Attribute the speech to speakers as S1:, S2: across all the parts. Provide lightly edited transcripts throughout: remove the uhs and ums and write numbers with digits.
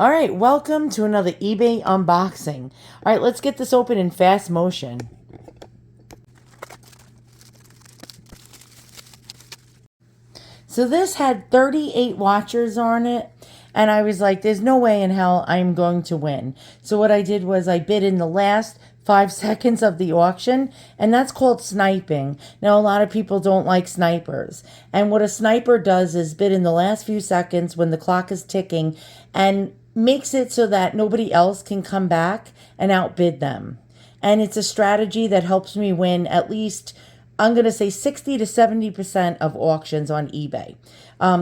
S1: All right, welcome to another eBay unboxing. All right, let's get this open in fast motion. So this had 38 watchers on it, and I was like, there's no way in hell I'm going to win. So what I did was I bid in the last 5 seconds of the auction, and that's called sniping. Now, a lot of people don't like snipers. And what a sniper does is bid in the last few seconds when the clock is ticking and makes it so that nobody else can come back and outbid them. And it's a strategy that helps me win at least, I'm going to say 60 to 70% of auctions on eBay.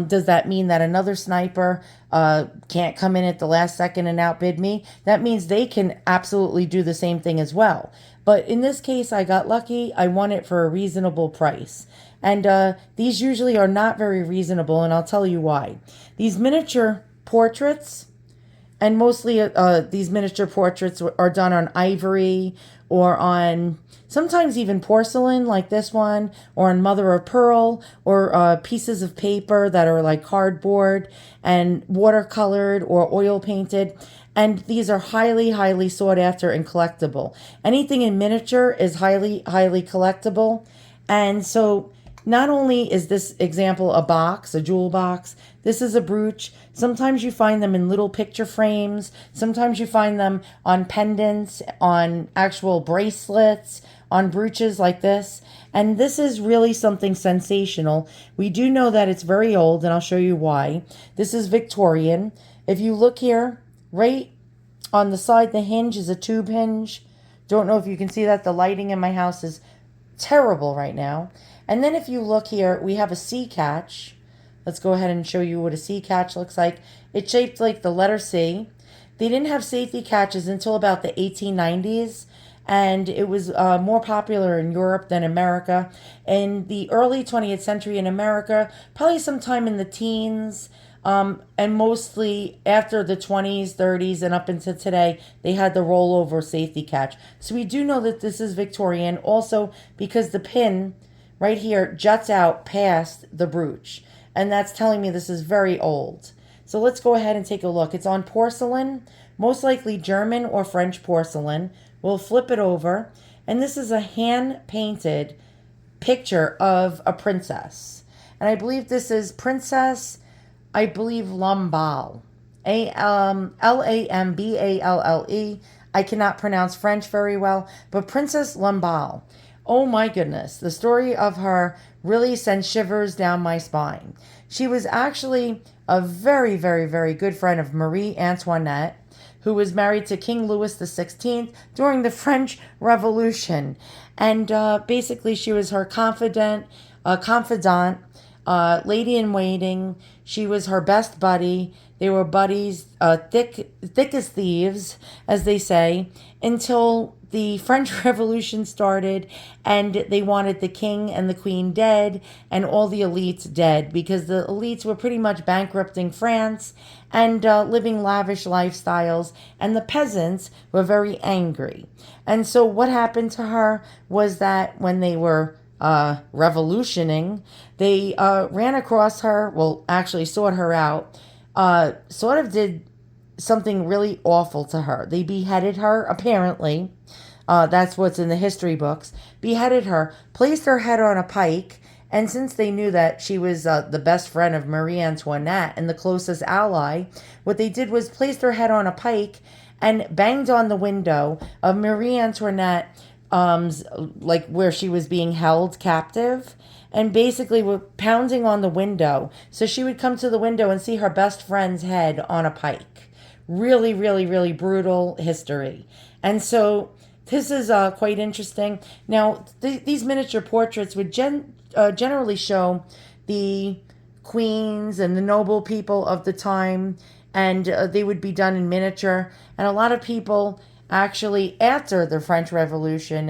S1: Does that mean that another sniper can't come in at the last second and outbid me? That means they can absolutely do the same thing as well. But in this case, I got lucky. I won it for a reasonable price. And these usually are not very reasonable, and I'll tell you why. These miniature portraits, and mostly these miniature portraits are done on ivory or on sometimes even porcelain like this one, or on mother of pearl, or pieces of paper that are like cardboard and watercolored or oil painted. And these are highly, highly sought after and collectible. Anything in miniature is highly, highly collectible. And so not only is this example a box, a jewel box, this is a brooch. Sometimes you find them in little picture frames. Sometimes you find them on pendants, on actual bracelets, on brooches like this. And this is really something sensational. We do know that it's very old, and I'll show you why. This is Victorian. If you look here, right on the side, the hinge is a tube hinge. Don't know if you can see that. The lighting in my house is terrible right now. And then if you look here, we have a C catch. Let's go ahead and show you what a C catch looks like. It's shaped like the letter C. They didn't have safety catches until about the 1890s, and it was more popular in Europe than America. In the early 20th century in America, probably sometime in the teens, and mostly after the 20s, 30s, and up into today, they had the rollover safety catch. So we do know that this is Victorian, also because the pin right here juts out past the brooch. And that's telling me this is very old. So let's go ahead and take a look. It's on porcelain, most likely German or French porcelain. We'll flip it over. And this is a hand-painted picture of a princess. And I believe this is Princess, I believe, Lamballe. Lamballe. I cannot pronounce French very well, but Princess Lamballe. Oh my goodness, the story of her really sends shivers down my spine. She was actually a very, very, very good friend of Marie Antoinette, who was married to King Louis XVI during the French Revolution. And basically she was her confidant, lady in waiting. She was her best buddy. They were buddies, thick as thieves, as they say, until the French Revolution started, and they wanted the king and the queen dead and all the elites dead, because the elites were pretty much bankrupting France and living lavish lifestyles, and the peasants were very angry. And so what happened to her was that when they were revolutioning, they ran across her, well, actually sought her out, sort of did something really awful to her. They beheaded her, apparently. That's what's in the history books. Beheaded her, placed her head on a pike, and since they knew that she was the best friend of Marie Antoinette and the closest ally, what they did was placed her head on a pike and banged on the window of Marie Antoinette, like where she was being held captive, and basically were pounding on the window. So she would come to the window and see her best friend's head on a pike. Really, really, really brutal history. And so this is quite interesting. Now, these miniature portraits would generally show the queens and the noble people of the time, and they would be done in miniature. And a lot of people actually, after the French Revolution,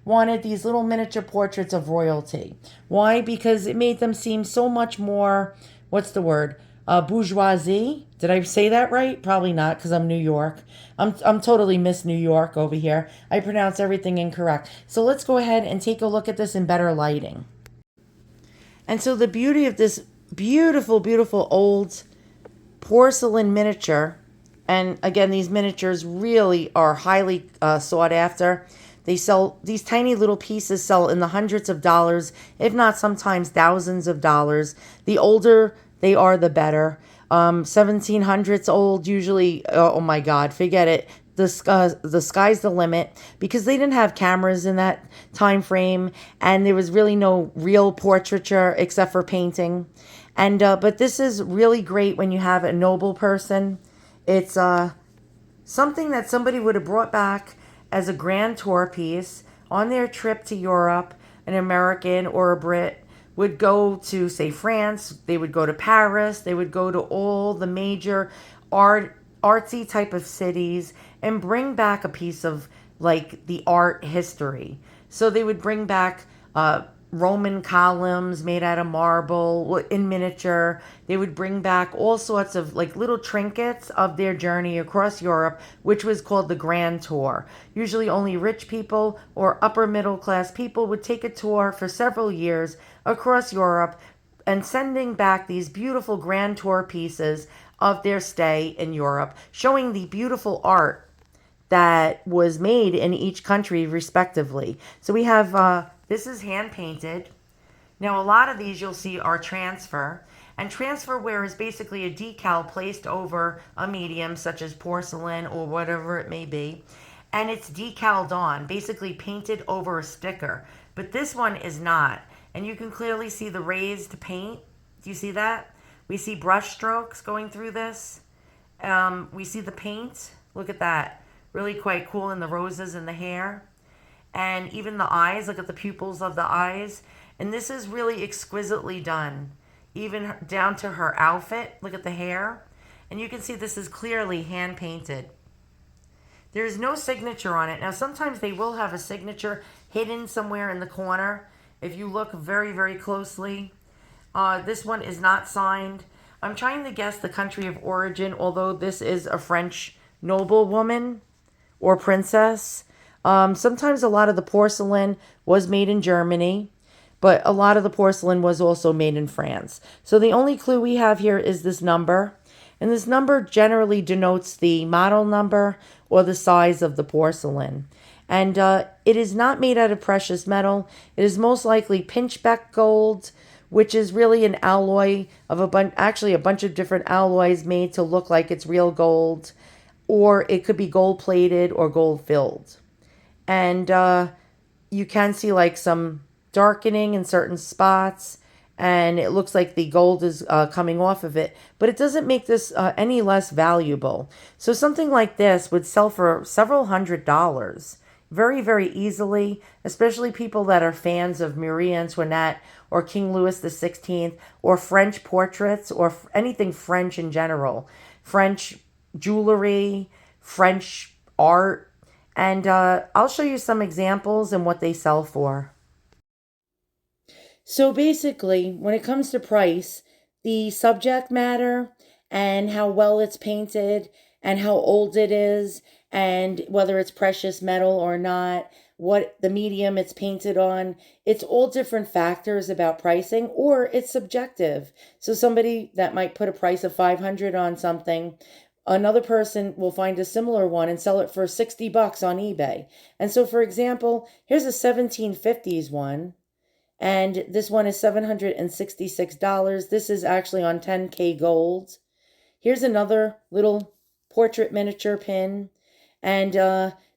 S1: wanted these little miniature portraits of royalty. Why? Because it made them seem so much more, what's the word? Bourgeoisie. Did I say that right? Probably not, because I'm New York. I'm totally Miss New York over here. I pronounce everything incorrect. So let's go ahead and take a look at this in better lighting. And so the beauty of this beautiful, beautiful old porcelain miniature. And again, these miniatures really are highly sought after. They sell, these tiny little pieces sell in the hundreds of dollars, if not sometimes thousands of dollars. The older they are, the better. 1700s old, usually, oh my God, forget it. The sky's the limit, because they didn't have cameras in that time frame, and there was really no real portraiture except for painting. And but this is really great when you have a noble person. It's something that somebody would have brought back as a grand tour piece on their trip to Europe. An American or a Brit would go to, say, France. They would go to Paris. They would go to all the major artsy type of cities and bring back a piece of like the art history. So they would bring back Roman columns made out of marble in miniature. They would bring back all sorts of like little trinkets of their journey across Europe, which was called the Grand Tour. Usually only rich people or upper middle class people would take a tour for several years across Europe and sending back these beautiful Grand Tour pieces of their stay in Europe, showing the beautiful art that was made in each country respectively. So we have, this is hand painted. Now a lot of these you'll see are transfer. And transferware is basically a decal placed over a medium such as porcelain or whatever it may be. And it's decaled on, basically painted over a sticker. But this one is not. And you can clearly see the raised paint. Do you see that? We see brush strokes going through this. We see the paint. Look at that. Really quite cool in the roses in the hair. And even the eyes. Look at the pupils of the eyes. And this is really exquisitely done. Even down to her outfit. Look at the hair. And you can see this is clearly hand painted. There is no signature on it. Now sometimes they will have a signature hidden somewhere in the corner. If you look very, very closely. This one is not signed. I'm trying to guess the country of origin, although this is a French noblewoman or princess. Sometimes a lot of the porcelain was made in Germany, but a lot of the porcelain was also made in France. So the only clue we have here is this number. And this number generally denotes the model number or the size of the porcelain. And it is not made out of precious metal. It is most likely pinchbeck gold, which is really an alloy of actually a bunch of different alloys made to look like it's real gold, or it could be gold plated or gold filled. And you can see like some darkening in certain spots, and it looks like the gold is coming off of it, but it doesn't make this any less valuable. So something like this would sell for several $100s very, very easily, especially people that are fans of Marie Antoinette or King Louis XVI or French portraits or anything French in general. French jewelry, French art. And I'll show you some examples and what they sell for. So basically, when it comes to price, the subject matter and how well it's painted and how old it is and whether it's precious metal or not, what the medium it's painted on, it's all different factors about pricing, or it's subjective. So somebody that might put a price of 500 on something, another person will find a similar one and sell it for 60 bucks on eBay. And so for example, here's a 1750s one. And this one is $766. This is actually on 10K gold. Here's another little portrait miniature pin. And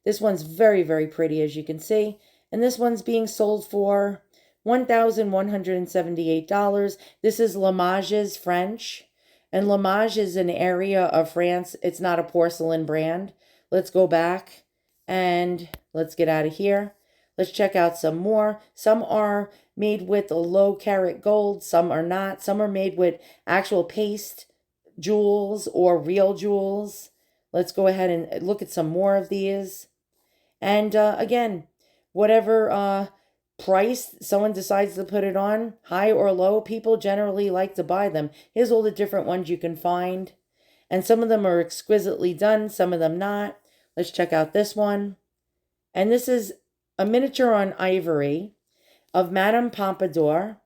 S1: this one's very, very pretty, as you can see. And this one's being sold for $1,178. This is Lamage's French. And Lamage is an area of France. It's not a porcelain brand. Let's go back and let's get out of here. Let's check out some more. Some are made with a low carat gold. Some are not. Some are made with actual paste jewels or real jewels. Let's go ahead and look at some more of these. And again, whatever price someone decides to put it on, high or low, people generally like to buy them. Here's all the different ones you can find. And some of them are exquisitely done, some of them not. Let's check out this one. And this is a miniature on ivory of Madame Pompadour.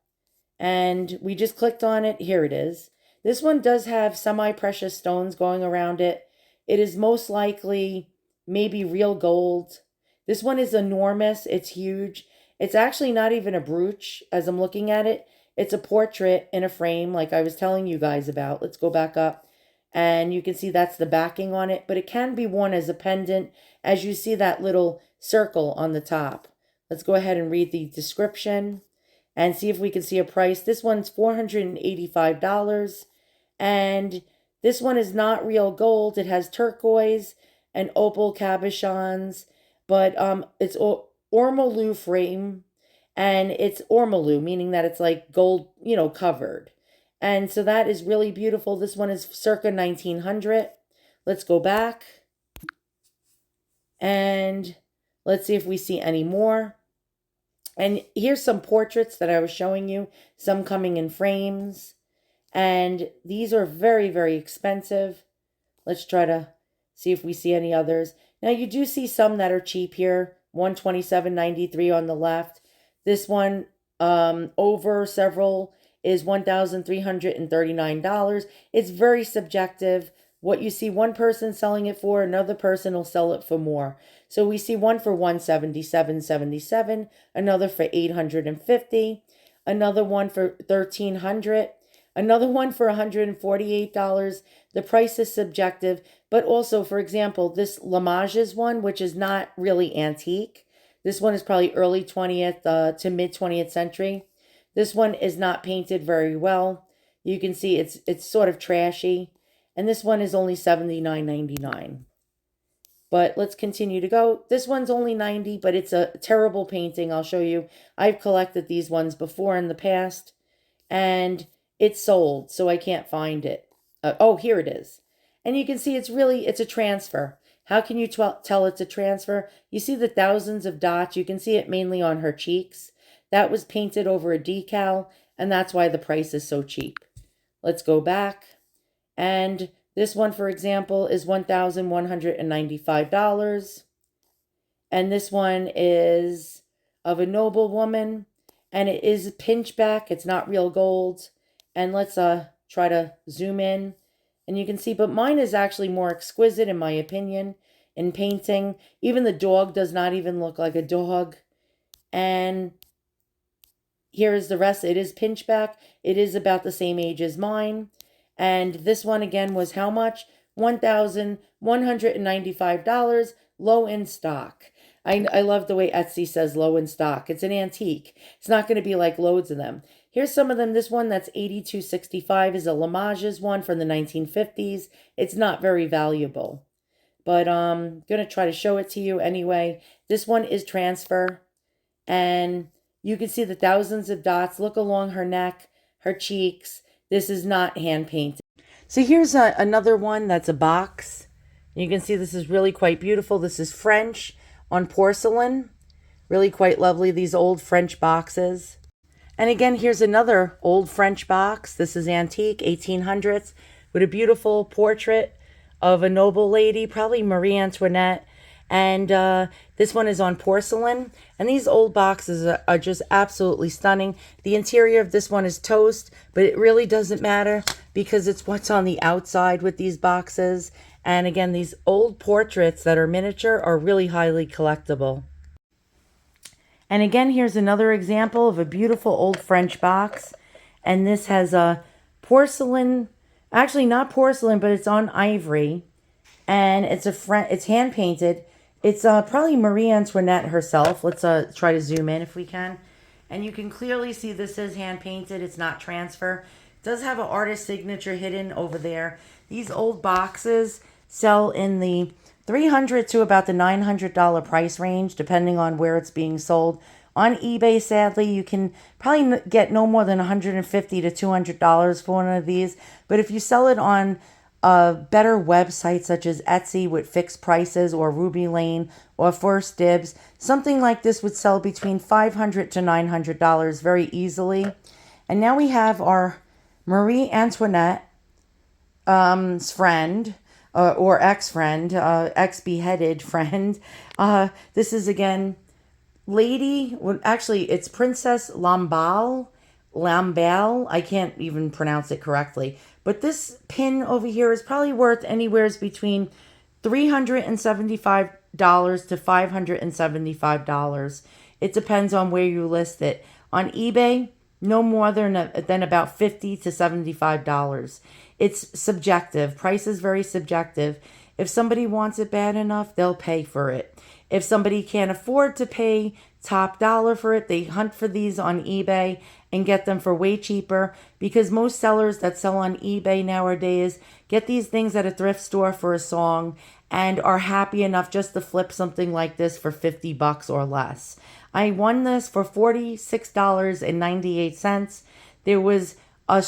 S1: And we just clicked on it. Here it is. This one does have semi-precious stones going around it. It is most likely maybe real gold. This one is enormous. It's huge. It's actually not even a brooch as I'm looking at it. It's a portrait in a frame like I was telling you guys about. Let's go back up. And you can see that's the backing on it, but it can be worn as a pendant as you see that little circle on the top. Let's go ahead and read the description and see if we can see a price. This one's $485. And this one is not real gold. It has turquoise and opal cabochons, but it's ormolu frame, and it's ormolu, meaning that it's like gold, covered. And so that is really beautiful. This one is circa 1900. Let's go back. And let's see if we see any more. And here's some portraits that I was showing you. Some coming in frames. And these are very, very expensive. Let's try to see if we see any others. Now you do see some that are cheap here. $127.93 on the left. This one over several is $1,339. It's very subjective. What you see one person selling it for, another person will sell it for more. So we see one for $177.77, another for $850, another one for $1,300, another one for $148. The price is subjective, but also, for example, this Lamage's one, which is not really antique. This one is probably early 20th to mid 20th century. This one is not painted very well. You can see it's sort of trashy. And this one is only $79.99. But let's continue to go. This one's only $90, but it's a terrible painting. I'll show you. I've collected these ones before in the past, and it's sold, so I can't find it. Oh, here it is. And you can see it's a transfer. How can you tell it's a transfer? You see the thousands of dots. You can see it mainly on her cheeks. That was painted over a decal, and that's why the price is so cheap. Let's go back. And this one, for example, is $1,195. And this one is of a noble woman. And it is pinchback. It's not real gold. And let's try to zoom in. And you can see, but mine is actually more exquisite, in my opinion, in painting. Even the dog does not even look like a dog. And here is the rest. It is pinchback. It is about the same age as mine. And this one again was how much? $1,195, low in stock. I love the way Etsy says low in stock. It's an antique. It's not going to be like loads of them. Here's some of them. This one that's $82.65 is a Lamage's one from the 1950s. It's not very valuable, but I'm going to try to show it to you anyway. This one is transfer, and you can see the thousands of dots. Look along her neck, her cheeks. This is not hand painted. So here's another one that's a box. You can see this is really quite beautiful. This is French on porcelain. Really quite lovely, these old French boxes. And again, here's another old French box. This is antique, 1800s, with a beautiful portrait of a noble lady, probably Marie Antoinette. And this one is on porcelain. And these old boxes are just absolutely stunning. The interior of this one is toast, but it really doesn't matter because it's what's on the outside with these boxes. And again, these old portraits that are miniature are really highly collectible. And again, here's another example of a beautiful old French box. And this has a porcelain, actually not porcelain, but it's on ivory. And it's hand painted. It's probably Marie Antoinette herself. Let's try to zoom in if we can. And you can clearly see this is hand painted. It's not transfer. It does have an artist signature hidden over there. These old boxes sell in the $300 to about the $900 price range, depending on where it's being sold. On eBay, sadly, you can probably get no more than $150 to $200 for one of these. But if you sell it on better websites such as Etsy with fixed prices, or Ruby Lane, or First Dibs, something like this would sell between $500 to $900 very easily. And now we have our Marie Antoinette friend, or ex-friend, ex-beheaded friend. This is again Lady, actually it's Princess Lamballe. I can't even pronounce it correctly, But this pin over here is probably worth anywhere between $375 to $575. It depends on where you list it. On eBay, no more than about $50 to $75. It's subjective. Price is very subjective. If somebody wants it bad enough, they'll pay for it. If somebody can't afford to pay top dollar for it, they hunt for these on eBay and get them for way cheaper, because most sellers that sell on eBay nowadays get these things at a thrift store for a song and are happy enough just to flip something like this for 50 bucks or less. I won this for $46.98. There was a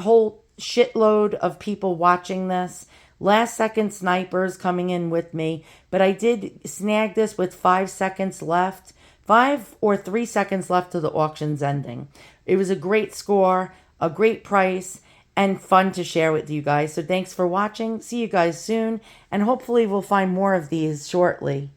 S1: whole shitload of people watching this. Last second snipers coming in with me, but I did snag this with 5 seconds left, 5 or 3 seconds left to the auction's ending. It was a great score, a great price, and fun to share with you guys. So thanks for watching. See you guys soon, and hopefully we'll find more of these shortly.